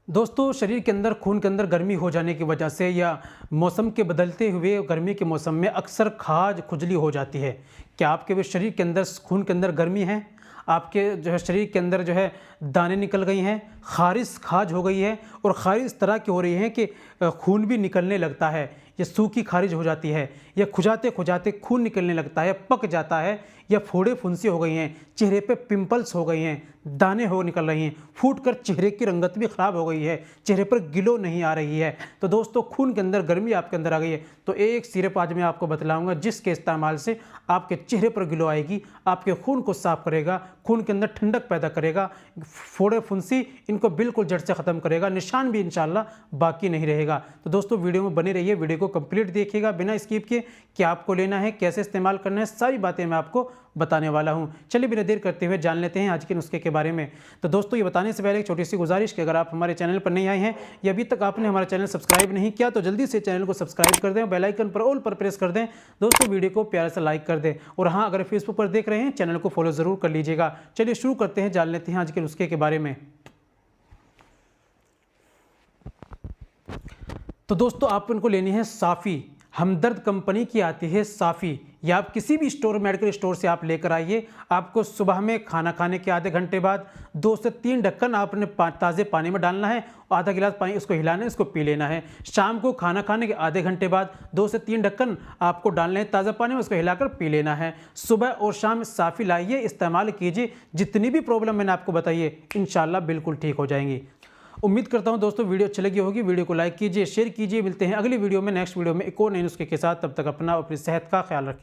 दोस्तों, शरीर के अंदर खून के अंदर गर्मी हो जाने की वजह से या मौसम के बदलते हुए गर्मी के मौसम में अक्सर खाज खुजली हो जाती है। क्या आपके भी शरीर के अंदर खून के अंदर गर्मी है? आपके जो है शरीर के अंदर जो है दाने निकल गई हैं, ख़ारिश खाज हो गई है और ख़ारिश इस तरह की हो रही है कि खून भी निकलने लगता है, या सूखी खारिज हो जाती है, या खुजाते खुजाते खून निकलने लगता है, पक जाता है, या फोड़े फुंसी हो गई हैं, चेहरे पे पिंपल्स हो गई हैं, दाने हो निकल रही हैं, फूट कर चेहरे की रंगत भी ख़राब हो गई है, चेहरे पर ग्लो नहीं आ रही है। तो दोस्तों, खून के अंदर गर्मी आपके अंदर आ गई है, तो एक सिरप आज मैं आपको बतलाऊंगा जिसके इस्तेमाल से आपके चेहरे पर ग्लो आएगी, आपके खून को साफ करेगा, खून के अंदर ठंडक पैदा करेगा, फोड़े फुंसी इनको बिल्कुल जड़ से ख़त्म करेगा, निशान भी इंशाल्लाह बाकी नहीं रहेगा। तो दोस्तों, वीडियो में बने रहिए, वीडियो को कंप्लीट देखिएगा बिना स्किप के। क्या आपको लेना है, कैसे इस्तेमाल करना है, सारी बातें मैं आपको बताने वाला हूं। चलिए बिना देर करते हुए जान लेते हैं आज के नुस्खे के बारे में। तो दोस्तों, ये बताने से पहले एक छोटी सी गुजारिश कि अगर आप हमारे चैनल पर नहीं आए हैं या अभी तक आपने हमारा चैनल सब्सक्राइब नहीं किया तो जल्दी से चैनल को सब्सक्राइब कर दें, बेल आइकन पर ऑल पर प्रेस कर दें। दोस्तों, वीडियो को प्यार से लाइक कर दें, और हाँ, अगर फेसबुक पर देख रहे हैं चैनल को फॉलो ज़रूर कर लीजिएगा। चलिए शुरू करते हैं, जान लेते हैं आज के नुस्खे के बारे में। तो दोस्तों, आप इनको लेनी है साफ़ी, हमदर्द कंपनी की आती है साफ़ी, या आप किसी भी स्टोर मेडिकल स्टोर से आप लेकर आइए। आपको सुबह में खाना खाने के आधे घंटे बाद 2 से 3 ढक्कन आपने ताज़े पानी में डालना है, आधा गिलास पानी इसको हिलाना है, इसको पी लेना है। शाम को खाना खाने के आधे घंटे बाद 2 से 3 ढक्कन आपको डालने हैं ताज़ा पानी में, उसको हिलाकर पी लेना है। सुबह और शाम साफ़ी लाइए, इस्तेमाल कीजिए, जितनी भी प्रॉब्लम मैंने आपको बताई है इंशाल्लाह बिल्कुल ठीक हो जाएंगी। उम्मीद करता हूं दोस्तों वीडियो अच्छी लगी होगी। वीडियो को लाइक कीजिए, शेयर कीजिए। मिलते हैं अगली वीडियो में, नेक्स्ट वीडियो में एक और नए नुस्खे के साथ। तब तक अपना अपनी सेहत का ख्याल रखें।